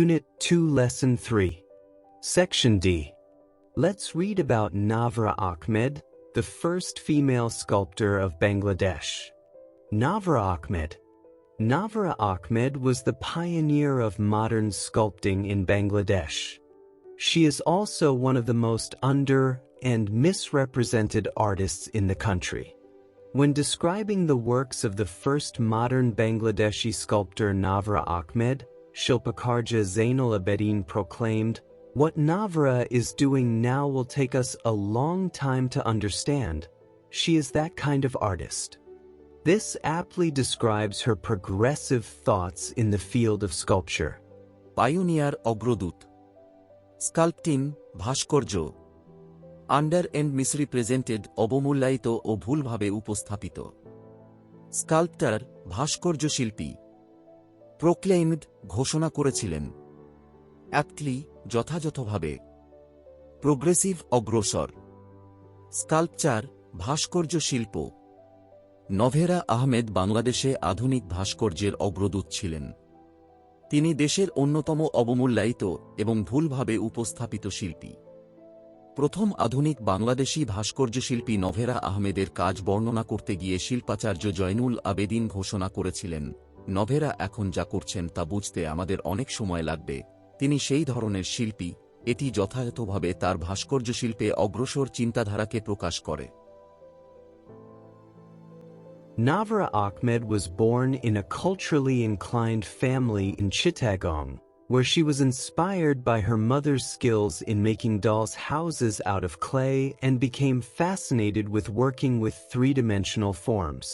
Unit 2 Lesson 3 Section D. Let's read about Navra Ahmed, the first female sculptor of Bangladesh. Navra Ahmed. Navra Ahmed was the pioneer of modern sculpting in Bangladesh. She is also one of the most under- and misrepresented artists in the country. When describing the works of the first modern Bangladeshi sculptor Navra Ahmed, Shilpakarja Zainul Abedin proclaimed, "What Navra is doing now will take us a long time to understand. She is that kind of artist." This aptly describes her progressive thoughts in the field of sculpture. Pioneer অগ্রদূত sculpting ভাস্কর্য under and মিসরিপ্রেজেন্টেড অবমূল্যায়িত ও ভুলভাবে উপস্থাপিত sculptor ভাস্কর্য শিল্পী প্রোক্লেইমড ঘোষণা করেছিলেন অ্যাপ্টলি যথাযথভাবে progressive অগ্রসর sculpture ভাস্কর্য শিল্প নভেরা আহমেদ বাংলাদেশে আধুনিক ভাস্কর্যের অগ্রদূত ছিলেন। তিনি দেশের অন্যতম অবমূল্যায়িত এবং ভুলভাবে উপস্থাপিত শিল্পী। প্রথম আধুনিক বাংলাদেশী ভাস্কর্যশিল্পী নভেরা আহমেদের কাজ বর্ণনা করতে গিয়ে শিল্পাচার্য জয়নুল আবেদিন ঘোষণা করেছিলেন, নভেরা এখন যা করছেন তা বুঝতে আমাদের অনেক সময় লাগবে। তিনি সেই ধরনের শিল্পী, এটি যথাযথভাবে তার ভাস্কর্যশিল্পে অগ্রসর চিন্তাধারাকে প্রকাশ করে। Navra Ahmed was born in a culturally inclined family in Chittagong, where she was inspired by her mother's skills in making dolls' houses out of clay and became fascinated with working with three-dimensional forms.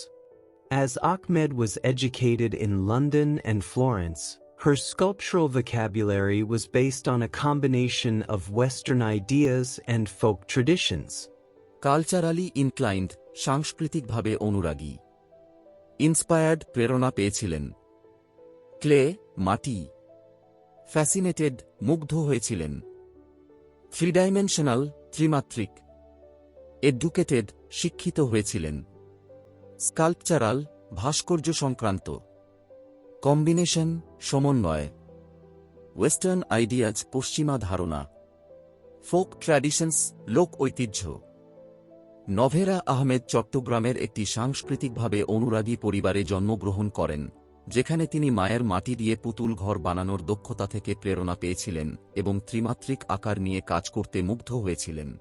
As Ahmed was educated in London and Florence, her sculptural vocabulary was based on a combination of Western ideas and folk traditions. Culturally inclined সাংস্কৃতিকভাবে অনুরাগী inspired প্রেরণা পেয়েছিলেন clay মাটি fascinated মুগ্ধ হয়েছিলেন থ্রিডাইমেনশনাল ত্রিমাত্রিক educated শিক্ষিত হয়েছিলেন স্কাল্পচারাল ভাস্কর্য সংক্রান্ত কম্বিনেশন সমন্বয় ওয়েস্টার্ন আইডিয়াজ পশ্চিমা ধারণা ফোক ট্র্যাডিশনস লোক ঐতিহ্য নভেরা আহমেদ চট্টগ্রামের একটি সাংস্কৃতিকভাবে অনুরাগী পরিবারে জন্মগ্রহণ করেন, যেখানে তিনি মায়ের মাটি দিয়ে পুতুল ঘর বানানোর দক্ষতা থেকে প্রেরণা পেয়েছিলেন এবং ত্রিমাত্রিক আকার নিয়ে কাজ করতে মুগ্ধ হয়েছিলেন।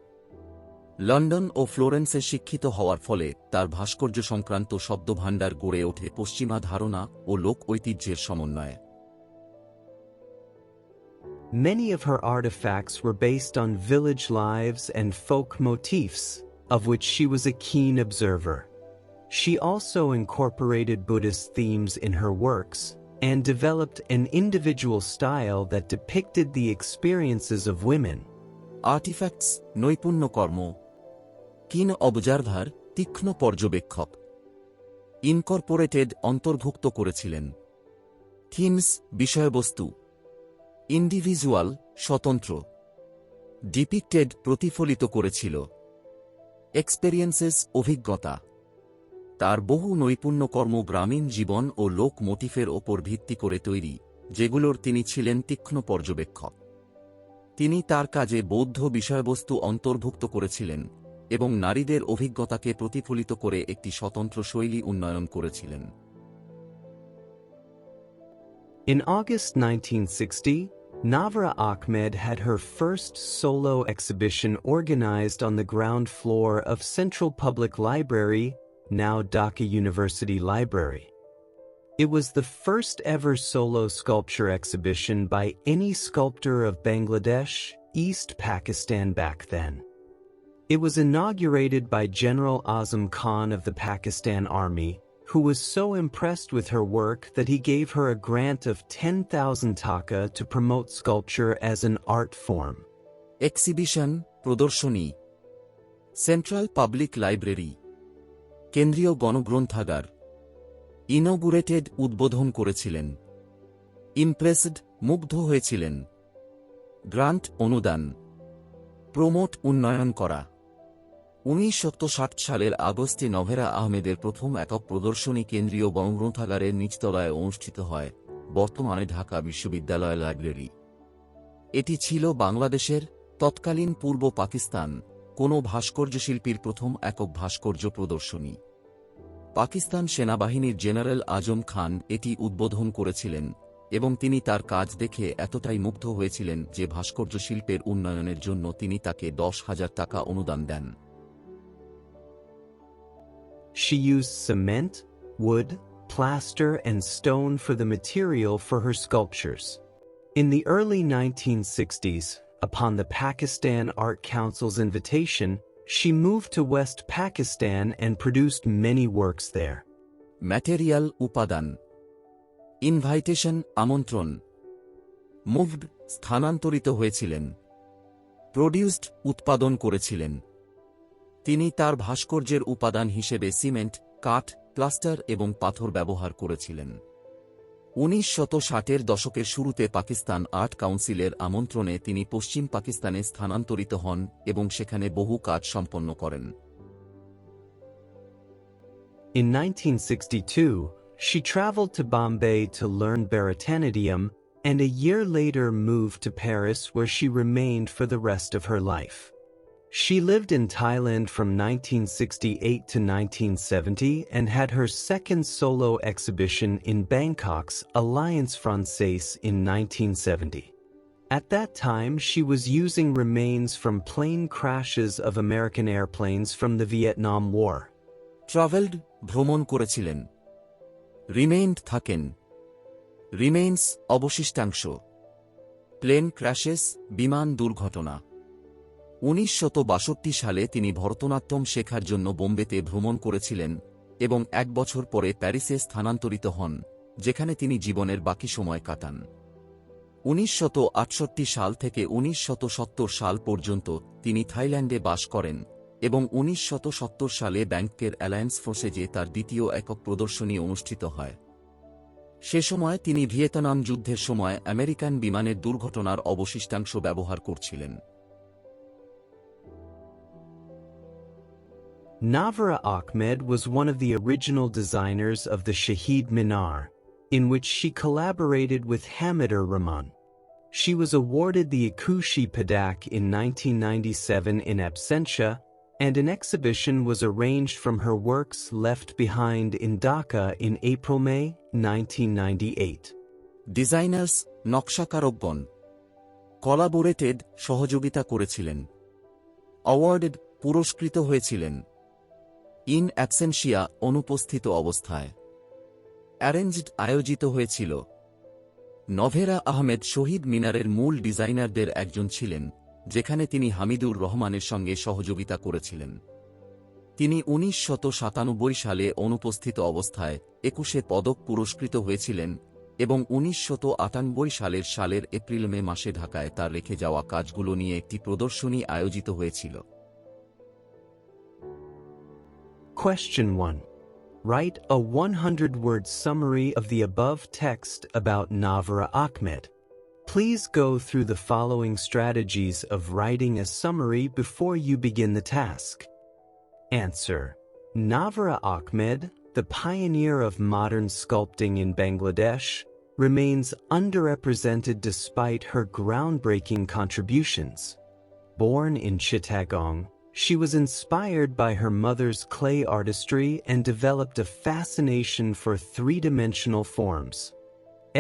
লন্ডন ও ফ্লোরেন্সে শিক্ষিত হওয়ার ফলে তার ভাস্কর্য সংক্রান্ত শব্দভাণ্ডার গড়ে ওঠে পশ্চিমা ধারণা ও লোক ঐতিহ্যের সমন্বয়ে। Many of her artifacts were based on village lives and folk motifs, of which she was a keen observer. She also incorporated Buddhist themes in her works, and developed an individual style that depicted the experiences of women. Artifacts নৈপুণ্য কর্ম কিন observer তীক্ষ্ণ পর্যবেক্ষক Incorporated অন্তর্ভুক্ত করেছিলেন themes বিষয়বস্তু individual স্বতন্ত্র ডিপিক্টেড প্রতিফলিত করেছিল এক্সপেরিয়েন্সেস অভিজ্ঞতা তার বহু নৈপুণ্যকর্ম গ্রামীণ জীবন ও লোক মোটিফের ওপর ভিত্তি করে তৈরি, যেগুলোর তিনি ছিলেন তীক্ষ্ণ পর্যবেক্ষক। তিনি তার কাজে বৌদ্ধ বিষয়বস্তু অন্তর্ভুক্ত করেছিলেন এবং নারীদের অভিজ্ঞতাকে প্রতিফলিত করে একটি স্বতন্ত্র শৈলী উন্নয়ন করেছিলেন। In August 1960, Navra Ahmed had her first solo exhibition organized on the ground floor of Central Public Library, now Dhaka University Library. It was the first ever solo sculpture exhibition by any sculptor of Bangladesh, East Pakistan back then. It was inaugurated by General Azam Khan of the Pakistan Army, who was so impressed with her work that he gave her a grant of 10,000 taka to promote sculpture as an art form. Exhibition, প্রদর্শনী central public library কেন্দ্রীয় গণগ্রন্থাগার ইনগুরেটেড উদ্বোধন করেছিলেন impressed মুগ্ধ হয়েছিলেন grant অনুদান promote উন্নয়ন করা 1960 সালের আগস্টে নভেরা আহমেদের প্রথম একক প্রদর্শনী কেন্দ্রীয় গণগ্রন্থাগারের নিচতলায় অনুষ্ঠিত হয়, বর্তমানে ঢাকা বিশ্ববিদ্যালয় লাইব্রেরি। এটি ছিল বাংলাদেশের, তৎকালীন পূর্ব পাকিস্তান, কোনো ভাস্কর্যশিল্পীর প্রথম একক ভাস্কর্য প্রদর্শনী। পাকিস্তান সেনাবাহিনীর জেনারেল আজম খান এটি উদ্বোধন করেছিলেন এবং তিনি তার কাজ দেখে এতটাই মুগ্ধ হয়েছিলেন যে ভাস্কর্য শিল্পের উন্নয়নের জন্য তিনি তাকে 10,000 টাকা অনুদান দেন। She used cement, wood, plaster, and stone for the material for her sculptures. In the early 1960s, upon the Pakistan Art Council's invitation, she moved to West Pakistan and produced many works there. Material উপাদান, invitation আমন্ত্রণ, moved স্থানান্তরিত হয়েছিলেন, produced উৎপাদন করেছিলেন। তিনি তার ভাস্কর্যের উপাদান হিসেবে সিমেন্ট, কাঠ, প্লাস্টার এবং পাথর ব্যবহার করেছিলেন। 1960-এর দশকের শুরুতে পাকিস্তান আর্ট কাউন্সিলের আমন্ত্রণে তিনি পশ্চিম পাকিস্তানে স্থানান্তরিত হন এবং সেখানে বহু কাজ সম্পন্ন করেন। In 1962, she traveled to Bombay to learn Bharatanatyam and a year later moved to Paris where she remained for the rest of her life. She lived in Thailand from 1968 to 1970 and had her second solo exhibition in Bangkok's Alliance Francaise in 1970. At that time, she was using remains from plane crashes of American airplanes from the Vietnam War. Travelled ভ্রমণ করেছিলেন, remained থাকেন, remains অবশিষ্টাংশ, plane ক্র্যাশেস বিমান দুর্ঘটনা। 1962 সালে তিনি ভরতনাট্যম শেখার জন্য বোম্বেতে ভ্রমণ করেছিলেন এবং 1 বছর পরে প্যারিসে স্থানান্তরিত হন, যেখানে তিনি জীবনের বাকি সময় কাটান। 1968 সাল থেকে 1970 সাল পর্যন্ত তিনি থাইল্যান্ডে বাস করেন এবং 1970 সালে ব্যাংককের অ্যালায়েন্স ফ্রান্সেজে তার দ্বিতীয় একক প্রদর্শনী অনুষ্ঠিত হয়। সে সময় তিনি ভিয়েতনাম যুদ্ধের সময় আমেরিকান বিমানের দুর্ঘটনার অবশিষ্টাংশ ব্যবহার করছিলেন। Navra Ahmed was one of the original designers of the Shahid Minar, in which she collaborated with Hamidur Rahman. She was awarded the Akushi Padak in 1997 in absentia, and an exhibition was arranged from her works left behind in Dhaka in April-May 1998. Designers নকশাকারকগণ collaborated সহযোগিতা করেছিলেন, awarded পুরস্কৃত হয়েছিলেন, in absentia অনুপস্থিত অবস্থায়, arranged আয়োজিত হয়েছিল। নভেরা আহমেদ শহীদ মিনারের মূল ডিজাইনারদের একজন ছিলেন, যেখানে তিনি হামিদুর রহমানের সঙ্গে সহযোগিতা করেছিলেন। তিনি 1997 সালে অনুপস্থিত অবস্থায় 21 পদক পুরস্কৃত হয়েছিলেন এবং 1998 সালের এপ্রিল-মে মাসে ঢাকায় তার রেখে যাওয়া কাজগুলো নিয়ে একটি প্রদর্শনী আয়োজিত হয়েছিল। Question 1. Write a 100-word summary of the above text about Navra Ahmed. Please go through the following strategies of writing a summary before you begin the task. Answer. Navra Ahmed, the pioneer of modern sculpting in Bangladesh, remains underrepresented despite her groundbreaking contributions. Born in Chittagong, she was inspired by her mother's clay artistry and developed a fascination for three-dimensional forms.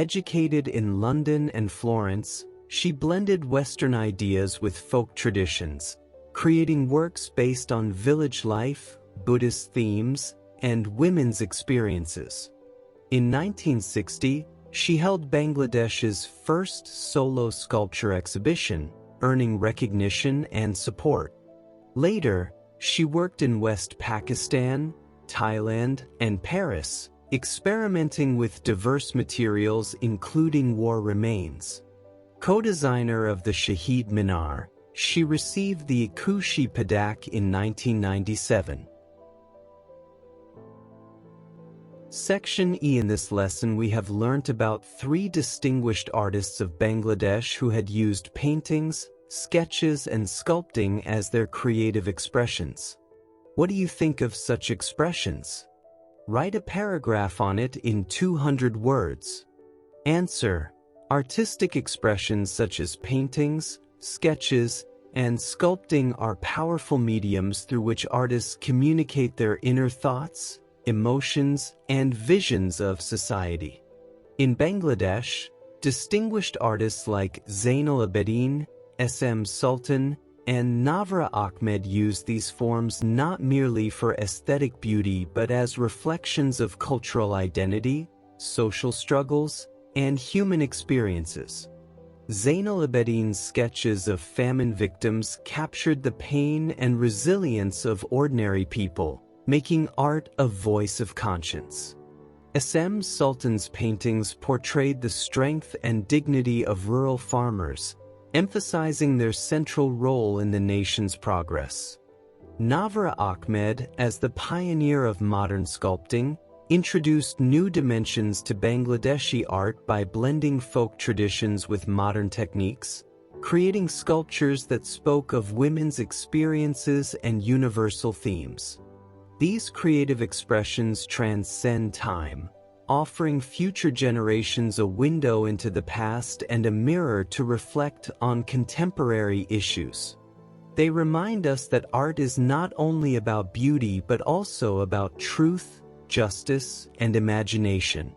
Educated in London and Florence, she blended Western ideas with folk traditions, creating works based on village life, Buddhist themes, and women's experiences. In 1960, she held Bangladesh's first solo sculpture exhibition, earning recognition and support. Later, she worked in West Pakistan, Thailand, and Paris, experimenting with diverse materials including war remains. Co-designer of the Shahid Minar, she received the Akushi Padak in 1997. Section E. In this lesson we have learnt about 3 distinguished artists of Bangladesh who had used paintings, sketches, and sculpting as their creative expressions. What do you think of such expressions? Write a paragraph on it in 200 words. Answer: artistic expressions such as paintings, sketches, and sculpting are powerful mediums through which artists communicate their inner thoughts, emotions, and visions of society. In Bangladesh, distinguished artists like Zainal Abidin, S.M. Sultan, and Navra Ahmed use these forms not merely for aesthetic beauty but as reflections of cultural identity, social struggles, and human experiences. Zainal Abidin's sketches of famine victims captured the pain and resilience of ordinary people, making art a voice of conscience. S.M. Sultan's paintings portrayed the strength and dignity of rural farmers, emphasizing their central role in the nation's progress. Navra Ahmed, as the pioneer of modern sculpting, introduced new dimensions to Bangladeshi art by blending folk traditions with modern techniques, creating sculptures that spoke of women's experiences and universal themes. These creative expressions transcend time, offering future generations a window into the past and a mirror to reflect on contemporary issues. They remind us that art is not only about beauty but also about truth, justice, and imagination.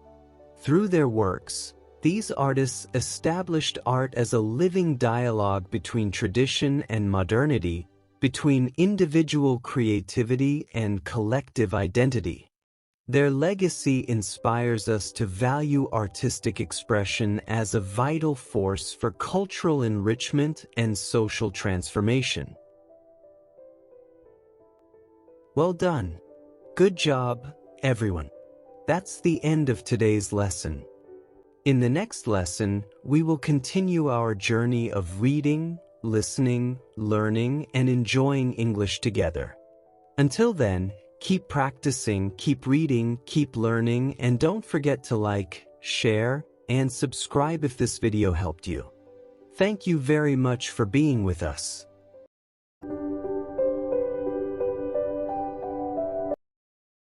Through their works, these artists established art as a living dialogue between tradition and modernity, between individual creativity and collective identity. Their legacy inspires us to value artistic expression as a vital force for cultural enrichment and social transformation. Well done. Good job, everyone. That's the end of today's lesson. In the next lesson, we will continue our journey of reading, listening, learning, and enjoying English together. Until then, keep practicing, keep reading, keep learning, and don't forget to like, share, and subscribe if this video helped you. Thank you very much for being with us.